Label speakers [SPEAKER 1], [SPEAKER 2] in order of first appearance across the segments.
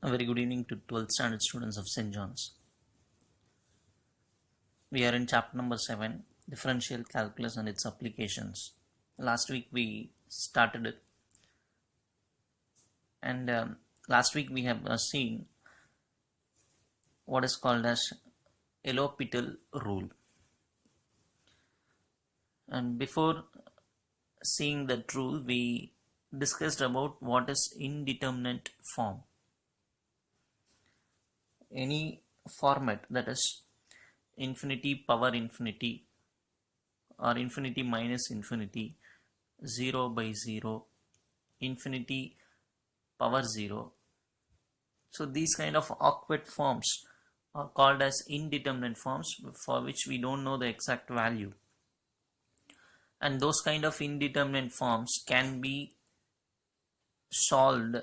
[SPEAKER 1] A very good evening to 12th standard students of St. John's. We are in chapter number 7, Differential Calculus and its Applications. Last week we started it, and last week we have seen what is called as L'Hopital rule. And before seeing that rule, we discussed about what is indeterminate form. Any format that is infinity power infinity or infinity minus infinity, 0 by 0, infinity power 0. So these kind of awkward forms are called as indeterminate forms, for which we don't know the exact value. And those kind of indeterminate forms can be solved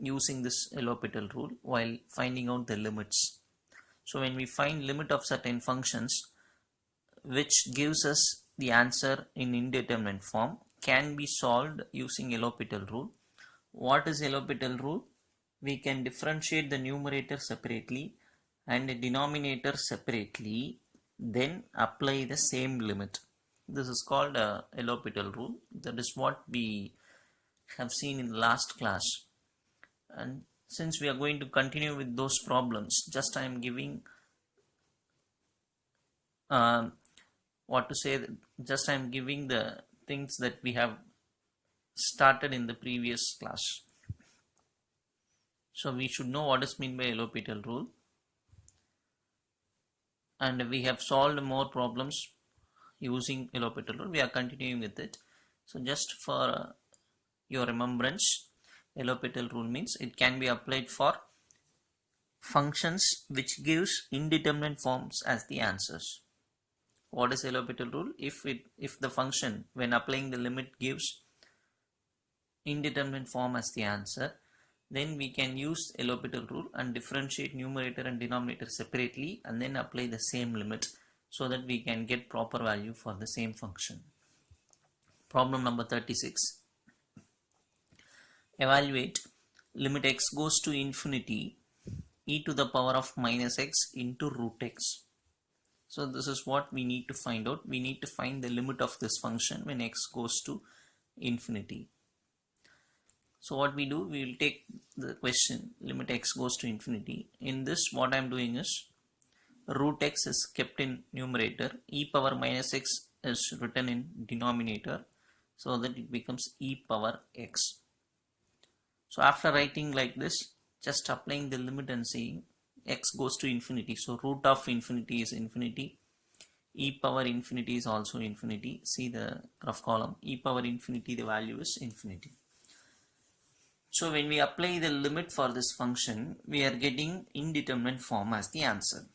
[SPEAKER 1] using this L'Hopital rule while finding out the limits. So when we find limit of certain functions which gives us the answer in indeterminate form can be solved using L'Hopital rule. What is L'Hopital rule? We can differentiate the numerator separately and the denominator separately, then apply the same limit. This is called a L'Hopital rule. That is what we have seen in the last class. And since we are going to continue with those problems, just I am giving I am giving the things that we have started in the previous class. So we should know what is meant by L'Hopital rule, and we have solved more problems using L'Hopital rule. We are continuing with it. So just for your remembrance, L'Hopital rule means it can be applied for functions which gives indeterminate forms as the answers. What is L'Hopital rule? If the function when applying the limit gives indeterminate form as the answer, then we can use L'Hopital rule and differentiate numerator and denominator separately and then apply the same limit so that we can get proper value for the same function. Problem number 36. Evaluate limit x goes to infinity e to the power of minus x into root x. So this is what we need to find out. We need to find the limit of this function when x goes to infinity. So what we do, we will take the question limit x goes to infinity. In this, what I am doing is root x is kept in numerator, e power minus x is written in denominator, so that it becomes e power x. So after writing like this, just applying the limit and saying x goes to infinity. So root of infinity is infinity, e power infinity is also infinity. See the rough column, e power infinity, the value is infinity. So when we apply the limit for this function, we are getting indeterminate form as the answer.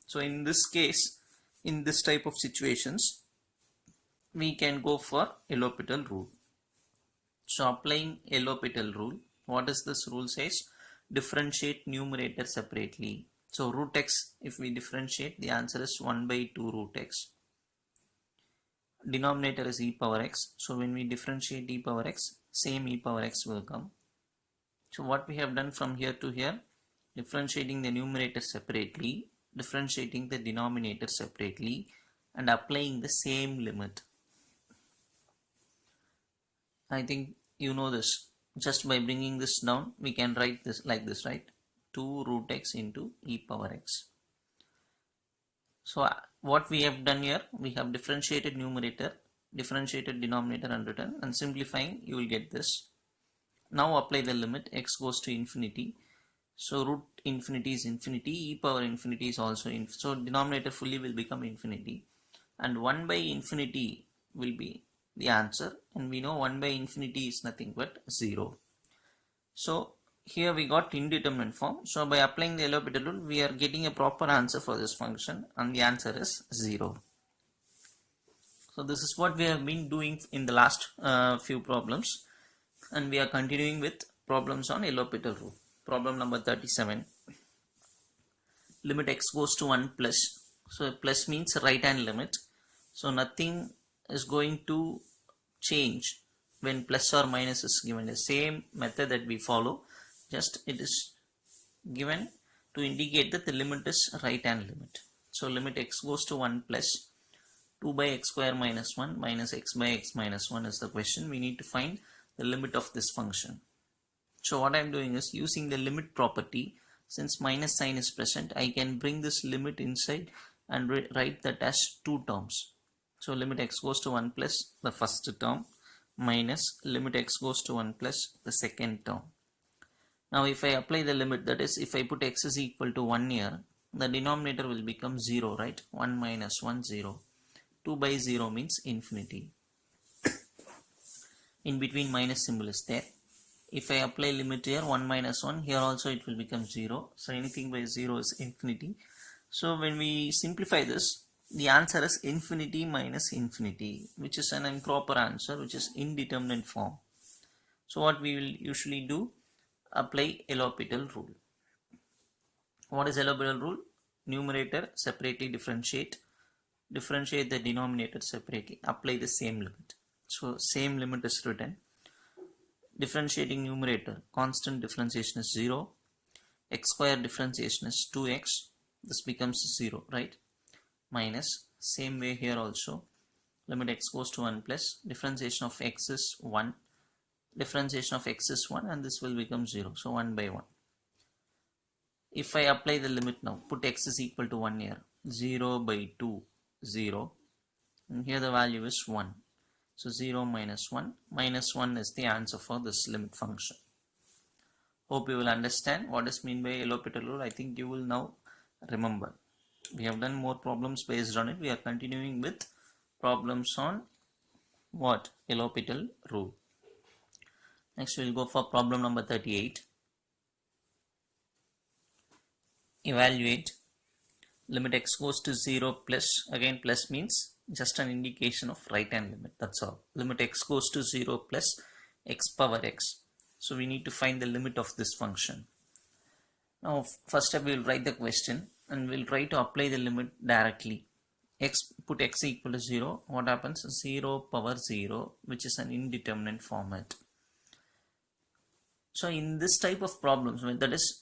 [SPEAKER 1] So in this case, in this type of situations, we can go for L'Hopital rule. So applying L'Hopital rule, what does this rule says? Differentiate numerator separately. So root x, if we differentiate, the answer is 1 by 2 root x. Denominator is e power x. So when we differentiate e power x, same e power x will come. So what we have done from here to here, differentiating the numerator separately, differentiating the denominator separately, and applying the same limit. I think you know this. Just by bringing this down, we can write this like this, right? 2 root x into e power x. So what we have done here, we have differentiated numerator, differentiated denominator and written, and simplifying, you will get this. Now apply the limit, x goes to infinity. So root infinity is infinity, e power infinity is also infinity. So denominator fully will become infinity. And 1 by infinity will be the answer. And we know 1 by infinity is nothing but 0. So here we got indeterminate form. So by applying the L'Hopital rule, we are getting a proper answer for this function. And the answer is 0. So this is what we have been doing in the last few problems. And we are continuing with problems on L'Hopital rule. Problem number 37. Limit x goes to 1 plus. So plus means right hand limit. So nothing is going to change when plus or minus is given. The same method that we follow, just it is given to indicate that the limit is right hand limit. So limit x goes to 1 plus 2 by x square minus 1 minus x by x minus 1 is the question. We need to find the limit of this function. So what I am doing is using the limit property. Since minus sign is present, I can bring this limit inside and write that as two terms. So limit x goes to 1 plus the first term minus limit x goes to 1 plus the second term. Now if I apply the limit, that is if I put x is equal to 1 here, the denominator will become 0, right? 1 minus 1, 0. 2 by 0 means infinity. In between minus symbol is there. If I apply limit here 1 minus 1, here also it will become 0. So anything by 0 is infinity. So when we simplify this, the answer is infinity minus infinity, which is an improper answer, which is indeterminate form. So what we will usually do, apply L'Hopital rule. What is L'Hopital rule? Numerator separately differentiate the denominator separately, apply the same limit. So same limit is written. Differentiating numerator, constant differentiation is 0, x square differentiation is 2x, this becomes 0, right? Minus, same way here also, limit x goes to 1 plus, differentiation of x is 1, differentiation of x is 1 and this will become 0, so 1 by 1. If I apply the limit now, put x is equal to 1 here, 0 by 2, 0, and here the value is 1. So 0 minus 1 is the answer for this limit function. Hope you will understand what is meant by L'Hopital rule. I think you will now remember. We have done more problems based on it. We are continuing with problems on what? L'Hopital rule. Next we will go for problem number 38. Evaluate limit x goes to 0 plus, again plus means just an indication of right hand limit, that's all. Limit x goes to 0 plus x power x. So we need to find the limit of this function. Now first step we will write the question and we will try to apply the limit directly. Put x equal to 0, what happens? 0 power 0, which is an indeterminate format. So in this type of problems, that is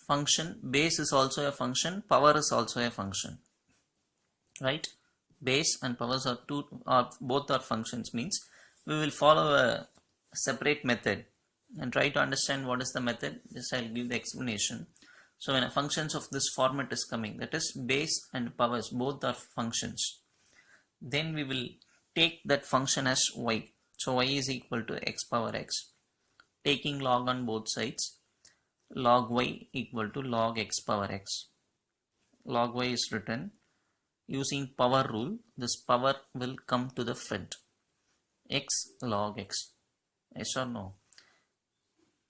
[SPEAKER 1] function, base is also a function, power is also a function, right? Base and powers are both are functions, means we will follow a separate method and try to understand what is the method. Just I'll give the explanation. So when a functions of this format is coming, that is base and powers both are functions, then we will take that function as y. So y is equal to x power x, taking log on both sides, log y equal to log x power x. Log y is written. Using power rule, this power will come to the front. X log x. Yes or no?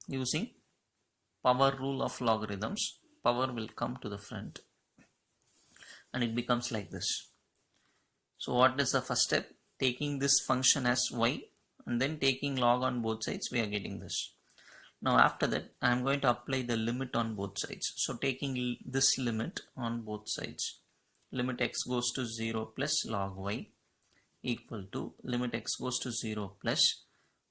[SPEAKER 1] Using power rule of logarithms, power will come to the front and it becomes like this. So what is the first step? Taking this function as y and then taking log on both sides, we are getting this. Now after that, I am going to apply the limit on both sides. So taking this limit on both sides, limit x goes to 0 plus log y equal to limit x goes to 0 plus,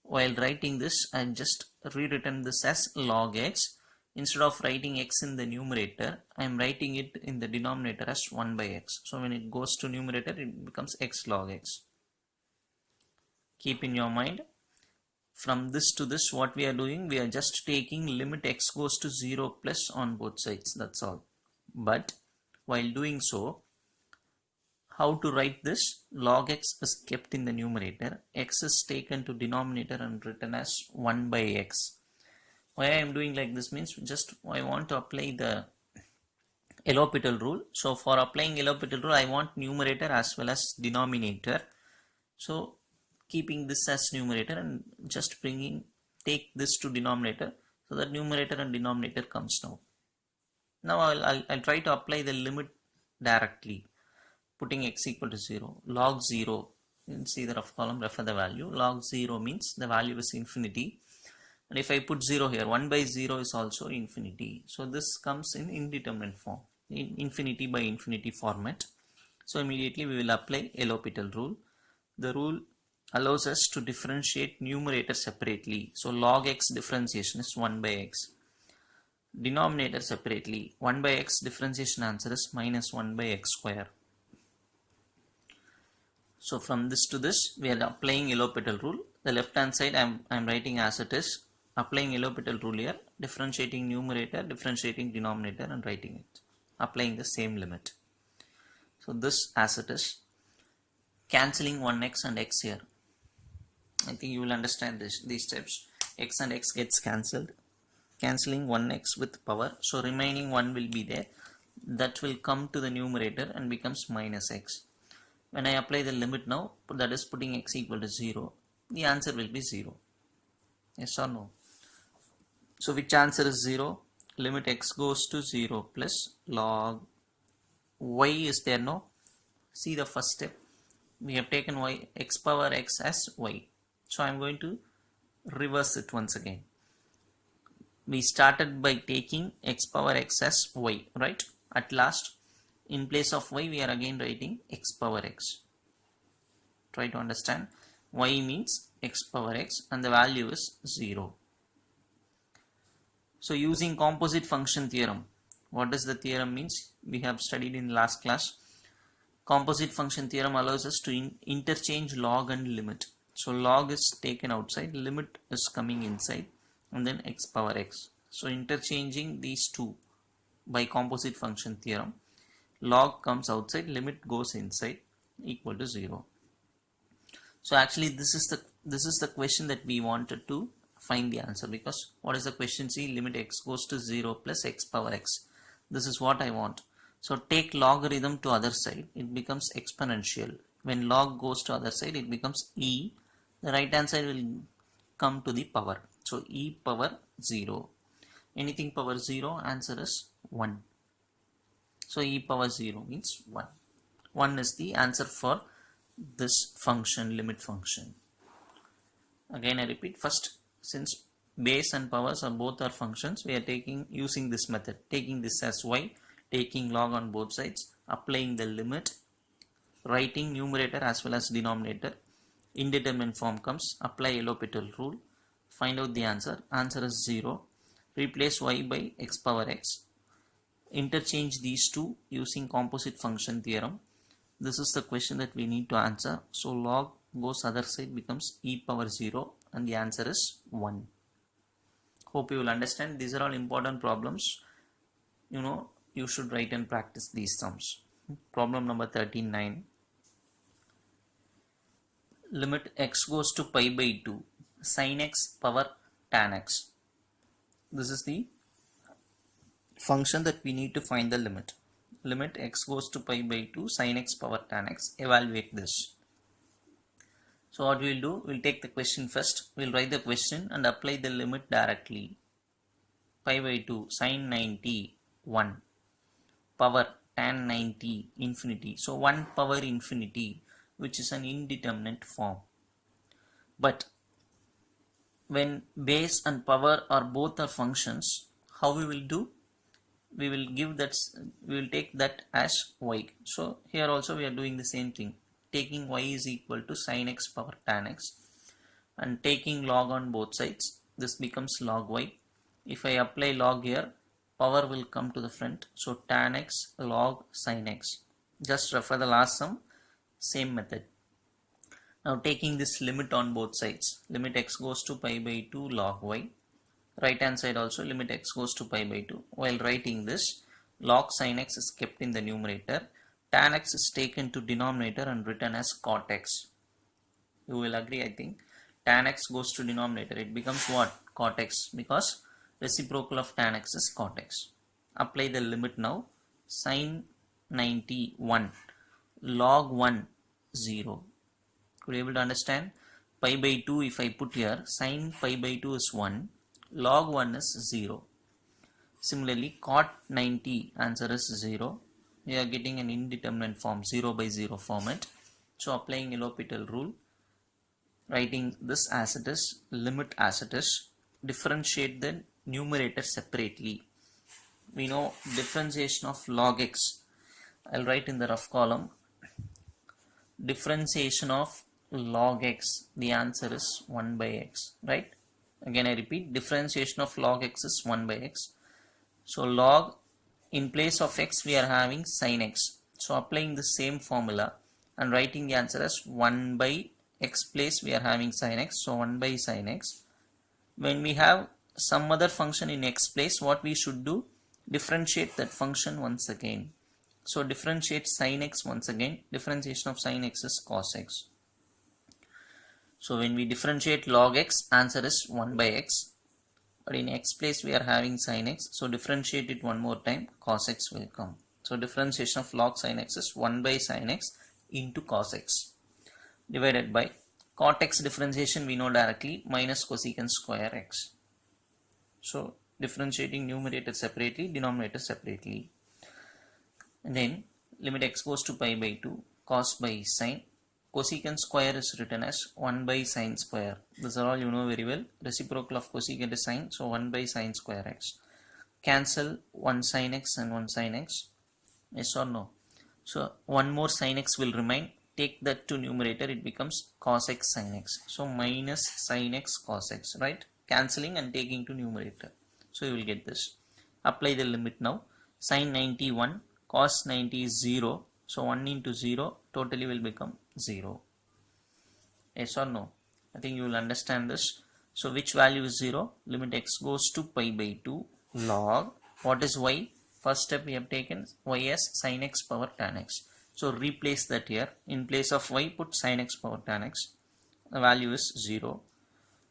[SPEAKER 1] while writing this I have just rewritten this as log x. Instead of writing x in the numerator, I am writing it in the denominator as 1 by x. So when it goes to numerator, it becomes x log x. Keep in your mind, from this to this, what we are doing, we are just taking limit x goes to 0 plus on both sides, that's all. But while doing so, how to write this? Log x is kept in the numerator, x is taken to denominator and written as 1 by x. Why I am doing like this means just I want to apply the L'Hopital rule. So for applying L'Hopital rule, I want numerator as well as denominator. So keeping this as numerator and just take this to denominator, so that numerator and denominator comes now. Now I'll try to apply the limit directly. Putting x equal to 0, log 0, in see the rough column, refer the value, log 0 means the value is infinity, and if I put 0 here, 1 by 0 is also infinity. So this comes in indeterminate form, in infinity by infinity format. So immediately we will apply L'Hopital rule. The rule allows us to differentiate numerator separately. So log x differentiation is 1 by x. Denominator separately. 1 by x differentiation answer is minus 1 by x square. So from this to this, we are applying L'Hopital rule. The left hand side I'm writing as it is, applying L'Hopital rule here, differentiating numerator, differentiating denominator and writing it, applying the same limit. So this as it is, cancelling 1x and x here. I think you will understand these steps. X and x gets cancelled, cancelling 1x with power, so remaining 1 will be there, that will come to the numerator and becomes minus x. When I apply the limit now, that is putting x equal to 0, the answer will be 0. Yes or no? So which answer is 0? Limit x goes to 0 plus log y is there, no? See the first step. We have taken y, x power x as y. So I am going to reverse it once again. We started by taking x power x as y, right? At last, in place of y, we are again writing x power x. Try to understand. Y means x power x and the value is 0. So using composite function theorem, what does the theorem means? We have studied in last class. Composite function theorem allows us to interchange log and limit. So log is taken outside, limit is coming inside, and then x power x. So interchanging these two by composite function theorem, log comes outside, limit goes inside, equal to 0. So actually this is the question that we wanted to find the answer, because what is the question? See, limit x goes to 0 plus x power x. This is what I want. So take logarithm to other side, it becomes exponential. When log goes to other side, it becomes e. The right hand side will come to the power. So e power 0. Anything power 0, answer is 1. So e power 0 means 1. 1 is the answer for this function, limit function. Again I repeat, first, since base and powers are both are functions, we are using this method, taking this as y, taking log on both sides, applying the limit, writing numerator as well as denominator. Indeterminate form comes, apply L'Hopital rule, find out the answer. Answer is 0. Replace y by x power x. Interchange these two using composite function theorem. This is the question that we need to answer. So log goes other side, becomes e power 0 and the answer is 1. Hope you will understand. These are all important problems. You should write and practice these sums. Problem number 39. Limit x goes to pi by 2 sin x power tan x. This is the function that we need to find the limit. Limit x goes to pi by 2 sin x power tan x. Evaluate this. So what we will do, we will take the question first. We will write the question and apply the limit directly. Pi by 2 sin 90 1 power tan 90 infinity. So 1 power infinity, which is an indeterminate form. But when base and power are both are functions, how we will do? We will take that as y. So here also we are doing the same thing, taking y is equal to sin x power tan x and taking log on both sides. This becomes log y. If I apply log here, power will come to the front. So tan x log sin x. Just refer the last sum, same method. Now taking this limit on both sides, limit x goes to pi by 2 log y. Right hand side also, limit x goes to pi by 2. While writing this, log sin x is kept in the numerator. Tan x is taken to denominator and written as cot x. You will agree, I think. Tan x goes to denominator. It becomes what? Cot x, because reciprocal of tan x is cot x. Apply the limit now. Sin 90 1 log 1 0. Could you able to understand? Pi by 2 if I put here, sin pi by 2 is 1, log 1 is 0. Similarly, cot 90 answer is 0. We are getting an indeterminate form, 0 by 0 format. So applying L'Hopital rule, writing this as it is, limit as it is, differentiate the numerator separately. We know differentiation of log x. I'll write in the rough column. Differentiation of log x, the answer is 1 by x, right? Again I repeat, differentiation of log x is 1 by x. So log, in place of x we are having sin x. So applying the same formula and writing the answer as 1 by x place we are having sin x. So 1 by sin x. When we have some other function in x place, what we should do? Differentiate that function once again. So differentiate sin x once again. Differentiation of sin x is cos x. So when we differentiate log x, answer is 1 by x. But in x place we are having sin x. So differentiate it one more time, cos x will come. So differentiation of log sin x is 1 by sin x into cos x divided by cot x differentiation we know directly, minus cosecant square x. So differentiating numerator separately, denominator separately. And then limit x goes to pi by 2, cos by sin. Cosecant square is written as 1 by sin square. These are all you know very well. Reciprocal of cosecant is sin, so 1 by sin square x. Cancel 1 sin x and 1 sin x. Yes or no? So one more sin x will remain. Take that to numerator, it becomes cos x sin x. So minus sin x cos x, right? Cancelling and taking to numerator. So you will get this. Apply the limit now. Sin 91, cos 90 is 0. So 1 into 0 totally will become 0. Yes or no? I think you will understand this. So which value is 0? Limit x goes to pi by 2 log. What is y? First step we have taken y as sin x power tan x. So replace that here. In place of y, put sin x power tan x. The value is 0.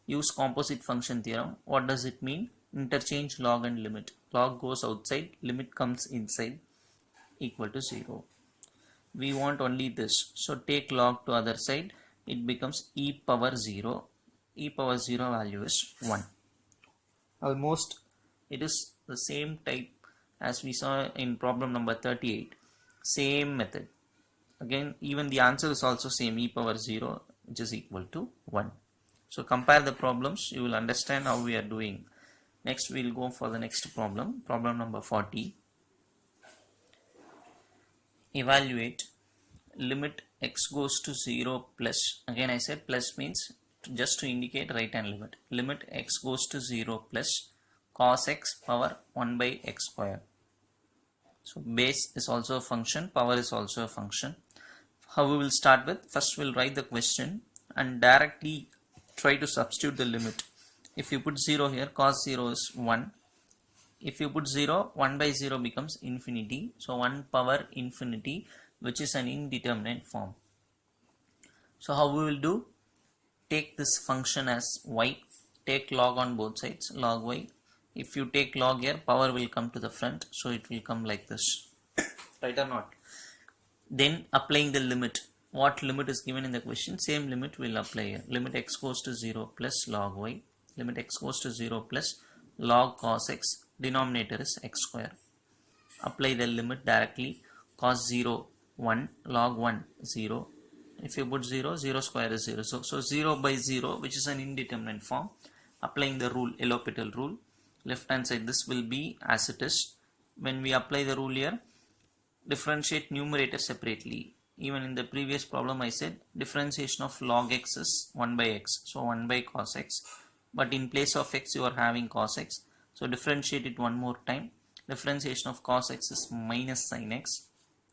[SPEAKER 1] Use composite function theorem. What does it mean? Interchange log and limit. Log goes outside, limit comes inside, equal to 0. We want only this. So take log to other side. It becomes e power 0. E power 0 value is 1. Almost it is the same type as we saw in problem number 38. Same method. Again, even the answer is also same, e power 0, which is equal to 1. So compare the problems, you will understand how we are doing. Next we will go for the next problem, problem number 40. Evaluate limit x goes to 0 plus, again I said plus means just to indicate right hand limit. Limit x goes to 0 plus cos x power 1 by x square. So base is also a function, power is also a function. How we will start with, first we'll write the question and directly try to substitute the limit. If you put 0 here, cos 0 is 1. If you put 0, 1 by 0 becomes infinity. So 1 power infinity, which is an indeterminate form. So how we will do? Take this function as y, take log on both sides, log y. If you take log here, power will come to the front, so it will come like this. Right or not? Then applying the limit. What limit is given in the question? Same limit will apply here. Limit x goes to 0 plus log y. Limit x goes to 0 plus log cos x. Denominator is x square. Apply the limit directly. Cos 0 1, log 1 0. If you put 0, 0 square is 0. So 0 by 0, which is an indeterminate form. Applying the rule, L'Hopital rule. Left hand side, this will be as it is. When we apply the rule here, differentiate numerator separately. Even in the previous problem I said differentiation of log x is 1 by x. So 1 by cos x. But in place of x you are having cos x. So differentiate it one more time. Differentiation of cos x is minus sin x.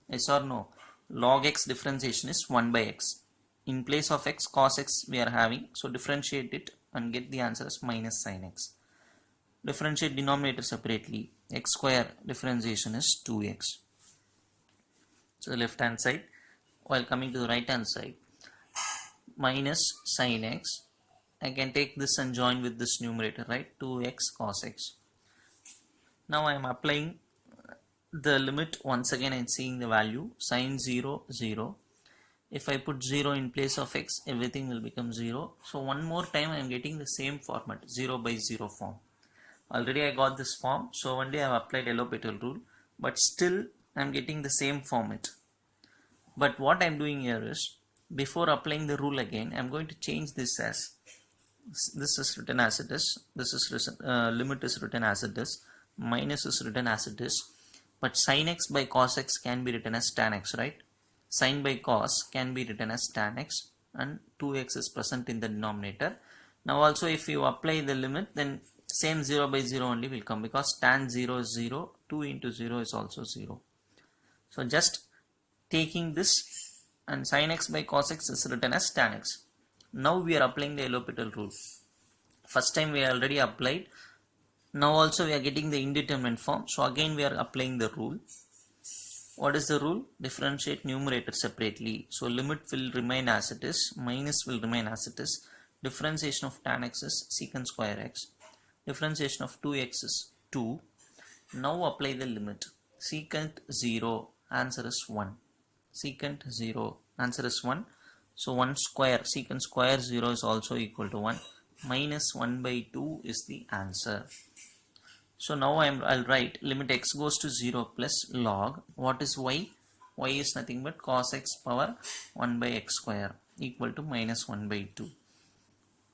[SPEAKER 1] Yes or no? Log x differentiation is 1 by x. In place of x, cos x we are having. So differentiate it and get the answer as minus sin x. Differentiate denominator separately. X square differentiation is 2x. So the left hand side. While coming to the right hand side, minus sin x. I can take this and join with this numerator, right? 2x cos x. Now I am applying the limit once again and seeing the value. Sin 0 0. If I put 0 in place of x, everything will become 0. So one more time I am getting the same format, 0 by 0 form. Already I got this form, so only I have applied L'Hopital rule, but still I am getting the same format. But what I am doing here is, before applying the rule again, I am going to change this as, this is written as it is, this is limit is written as it is, minus is written as it is, but sin x by cos x can be written as tan x, right? Sin by cos can be written as tan x, and 2x is present in the denominator. Now also if you apply the limit, then same 0 by 0 only will come, because tan 0 is 0, 2 into 0 is also 0. So just taking this, and sin x by cos x is written as tan x. Now we are applying the L'Hopital rule. First time we already applied, now also we are getting the indeterminate form, so again we are applying the rule. What is the rule? Differentiate numerator separately. So limit will remain as it is, minus will remain as it is. Differentiation of tan x is secant square x. Differentiation of 2x is 2. Now apply the limit. Secant 0, answer is 1. Secant 0, answer is 1. So 1 square, secant square 0 is also equal to 1. Minus 1 by 2 is the answer. So now I'll write limit x goes to 0 plus log. What is y? Y is nothing but cos x power 1 by x square equal to minus 1 by 2.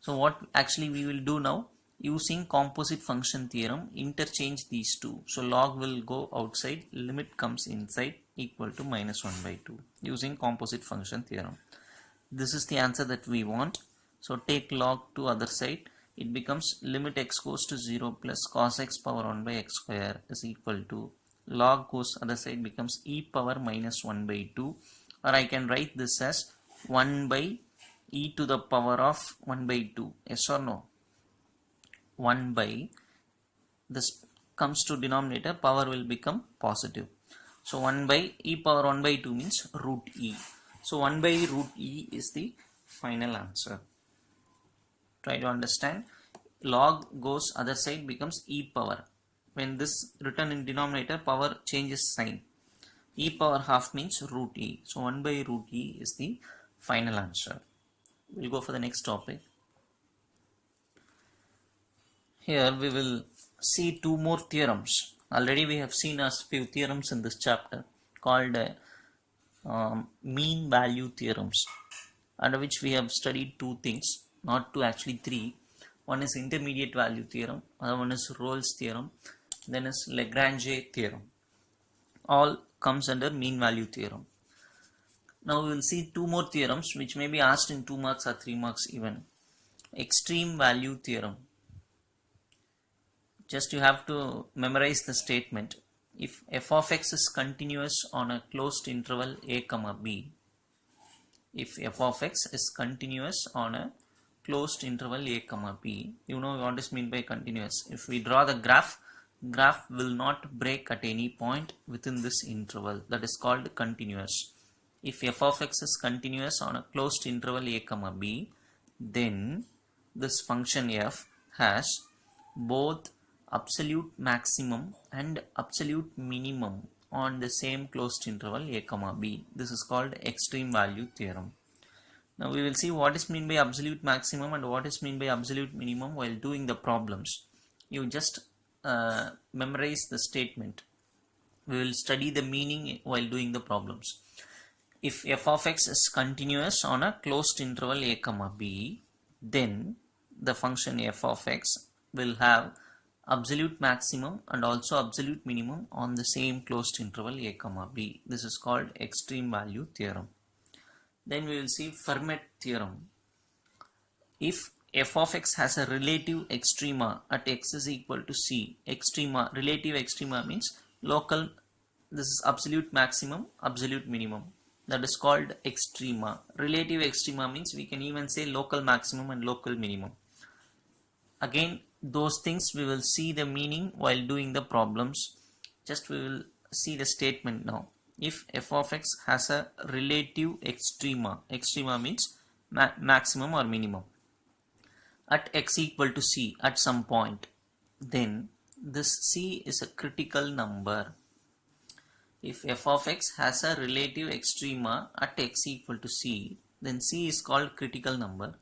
[SPEAKER 1] So what actually we will do now? Using composite function theorem, interchange these two. So log will go outside, limit comes inside, equal to minus 1 by 2 using composite function theorem. This is the answer that we want. So take log to other side. It becomes limit x goes to 0 plus cos x power 1 by x square is equal to, log goes other side, becomes e power minus 1 by 2, or I can write this as 1 by e to the power of 1 by 2. Yes or no? 1 by, this comes to denominator, power will become positive. So 1 by e power 1 by 2 means root e. So 1 by root e is the final answer. Try to understand. Log goes other side, becomes e power. When this written in denominator, power changes sign. E power half means root e. So 1 by root e is the final answer. We'll go for the next topic. Here we will see two more theorems. Already we have seen a few theorems in this chapter called mean value theorems, under which we have studied two things, not two, actually three. One is intermediate value theorem, other one is Rolle's theorem, then is Lagrange theorem. All comes under mean value theorem. Now we will see two more theorems which may be asked in 2 marks or 3 marks even. Extreme value theorem. Just you have to memorize the statement. If f of x is continuous on a closed interval a comma b, if f of x is continuous on a closed interval a comma b, you know what is meant by continuous. If we draw the graph will not break at any point within this interval. That is called continuous. If f of x is continuous on a closed interval a comma b, then this function f has both absolute maximum and absolute minimum on the same closed interval a comma b. This is called extreme value theorem. Now we will see what is meant by absolute maximum and what is meant by absolute minimum while doing the problems. You just memorize the statement. We will study the meaning while doing the problems. If f of x is continuous on a closed interval a comma b, then the function f of x will have absolute maximum and also absolute minimum on the same closed interval a comma b. This is called extreme value theorem. Then we will see Fermat theorem. If f of x has a relative extrema at x is equal to c, extrema, relative extrema means local, this is absolute maximum, absolute minimum. That is called extrema. Relative extrema means we can even say local maximum and local minimum. Again, those things we will see the meaning while doing the problems. Just we will see the statement now. If f of x has a relative extrema, extrema means maximum or minimum, at x equal to c at some point, then this c is a critical number. If f of x has a relative extrema at x equal to c, then c is called critical number.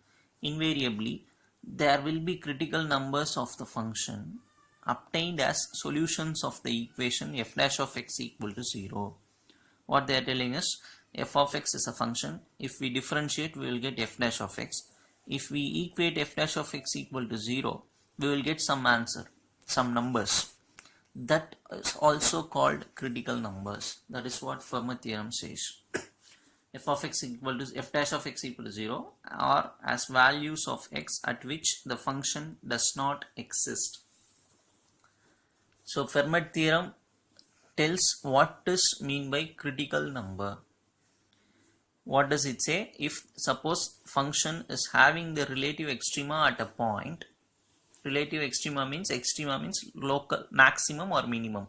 [SPEAKER 1] Invariably, there will be critical numbers of the function obtained as solutions of the equation f dash of x equal to 0. What they are telling us, f of x is a function. If we differentiate, we will get f dash of x. If we equate f dash of x equal to 0, we will get some answer, some numbers. That is also called critical numbers. That is what Fermat theorem says. F of x equal to f dash of x equal to 0 or as values of x at which the function does not exist. So Fermat theorem tells what is mean by critical number. What does it say? If suppose function is having the relative extrema at a point, relative extrema means local maximum or minimum.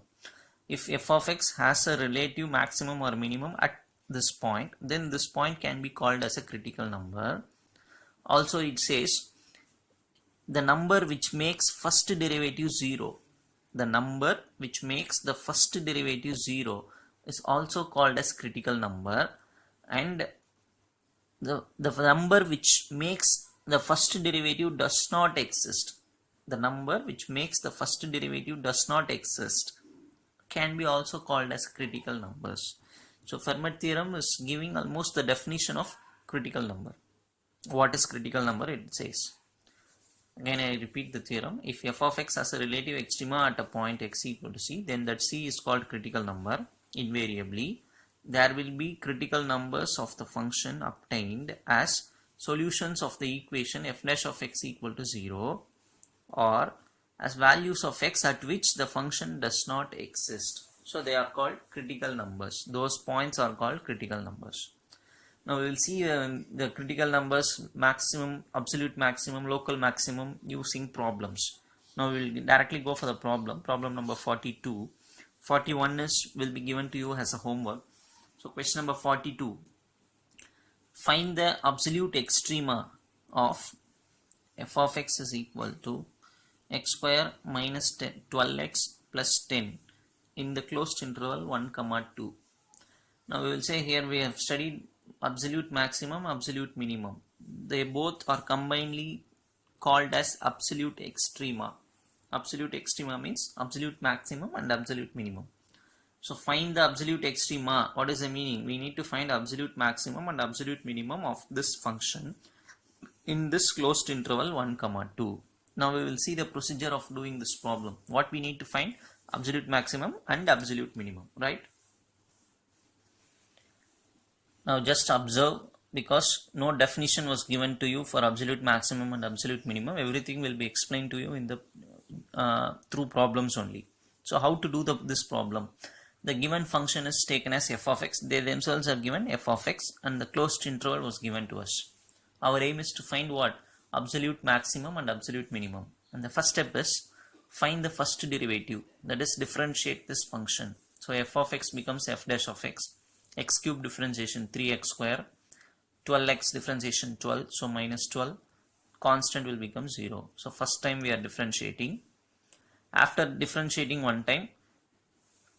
[SPEAKER 1] If f of x has a relative maximum or minimum at this point, then this point can be called as a critical number. Also it says the number which makes first derivative 0. The number which makes the first derivative 0 is also called as critical number, and the number which makes the first derivative does not exist. The number which makes the first derivative does not exist can be also called as critical numbers. So Fermat theorem is giving almost the definition of critical number. What is critical number? It says, again I repeat the theorem, if f of x has a relative extrema at a point x equal to c, then that c is called critical number. Invariably, there will be critical numbers of the function obtained as solutions of the equation f dash of x equal to 0, or as values of x at which the function does not exist. So they are called critical numbers. Those points are called critical numbers. Now we will see the critical numbers, maximum, absolute maximum, local maximum, using problems. Now we will directly go for the problem. Problem number 42. 41 will be given to you as a homework. So question number 42. Find the absolute extrema of f of x is equal to x square minus 12x plus 10 in the closed interval 1, 2. Now we will say here we have studied absolute maximum, absolute minimum. They both are combinedly called as absolute extrema. Absolute extrema means absolute maximum and absolute minimum. So find the absolute extrema. What is the meaning? We need to find absolute maximum and absolute minimum of this function in this closed interval 1, 2. Now we will see the procedure of doing this problem. What we need to find? Absolute maximum and absolute minimum, right? Now just observe, because no definition was given to you for absolute maximum and absolute minimum. Everything will be explained to you in the through problems only. So how to do this problem? The given function is taken as f of x. They themselves are given f of x, and the closed interval was given to us. Our aim is to find what? Absolute maximum and absolute minimum. And the first step is find the first derivative, that is differentiate this function. So f of x becomes f dash of x. X cube differentiation 3x square, 12x differentiation 12, so minus 12, constant will become 0. So first time we are differentiating. After differentiating one time,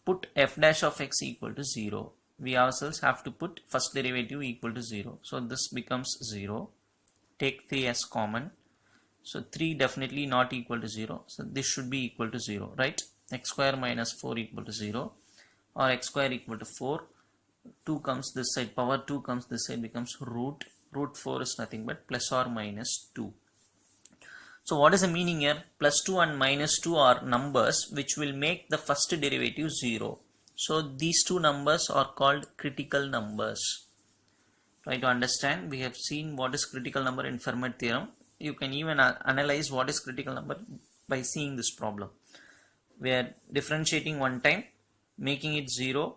[SPEAKER 1] put f dash of x equal to 0. We ourselves have to put first derivative equal to 0. So this becomes 0. Take 3 as common. So 3 definitely not equal to 0. So this should be equal to 0, right? X square minus 4 equal to 0, or x square equal to 4. 2 comes this side, power 2 comes this side, becomes root 4 is nothing but plus or minus 2. So what is the meaning here? Plus 2 and minus 2 are numbers which will make the first derivative 0. So these two numbers are called critical numbers. Try to understand. We have seen what is critical number in Fermat theorem. You can even analyze what is critical number by seeing this problem. We are differentiating one time, making it 0,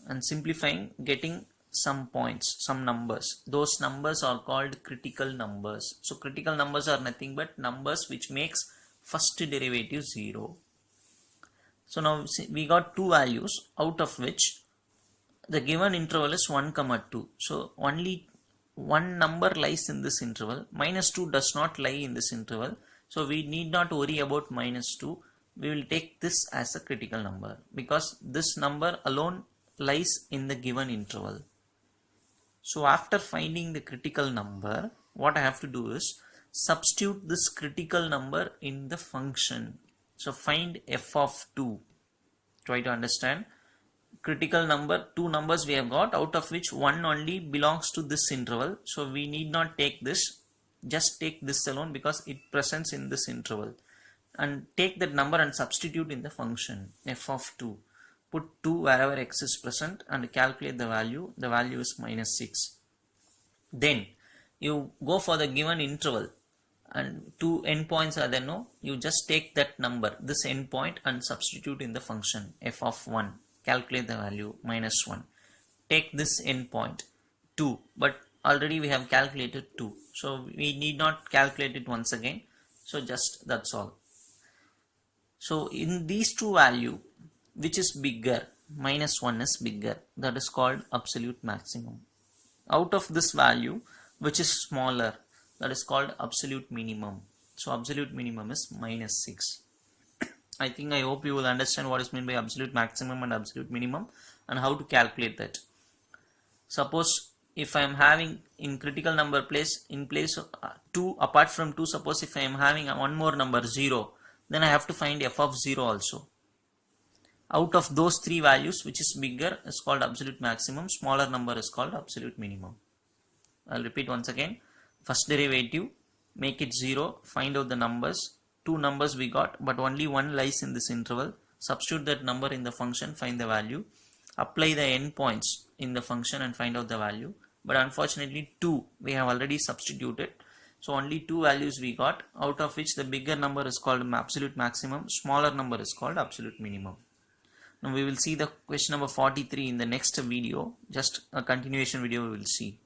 [SPEAKER 1] and simplifying, getting some points, some numbers. Those numbers are called critical numbers. So critical numbers are nothing but numbers which makes first derivative 0. So now we got two values, out of which the given interval is 1, 2. So only one number lies in this interval. Minus 2 does not lie in this interval. So we need not worry about minus 2. We will take this as a critical number because this number alone lies in the given interval. So after finding the critical number, what I have to do is substitute this critical number in the function. So find f of 2. Try to understand. Critical number, two numbers we have got, out of which one only belongs to this interval. So we need not take this, just take this alone because it presents in this interval. And take that number and substitute in the function f of 2. Put 2 wherever x is present and calculate the value. The value is minus 6. Then you go for the given interval. and two endpoints are there, no? You just take that number, this endpoint, and substitute in the function f of 1. Calculate the value -1. Take this endpoint 2, but already we have calculated 2, so we need not calculate it once again. So just that's all. So in these two value, which is bigger? -1 is bigger. That is called absolute maximum. Out of this value, which is smaller, that is called absolute minimum. So absolute minimum is -6. I hope you will understand what is meant by absolute maximum and absolute minimum and how to calculate that. Suppose if I am having in critical number place, in place of 2, apart from 2, suppose if I am having one more number 0, then I have to find f of 0 also. Out of those three values, which is bigger is called absolute maximum, smaller number is called absolute minimum. I'll repeat once again. First derivative, make it 0, find out the numbers. Two numbers we got, but only one lies in this interval. Substitute that number in the function, find the value. Apply the endpoints in the function and find out the value. But unfortunately 2 we have already substituted. So only two values we got, out of which the bigger number is called absolute maximum, smaller number is called absolute minimum. Now we will see the question number 43 in the next video. Just a continuation video we will see.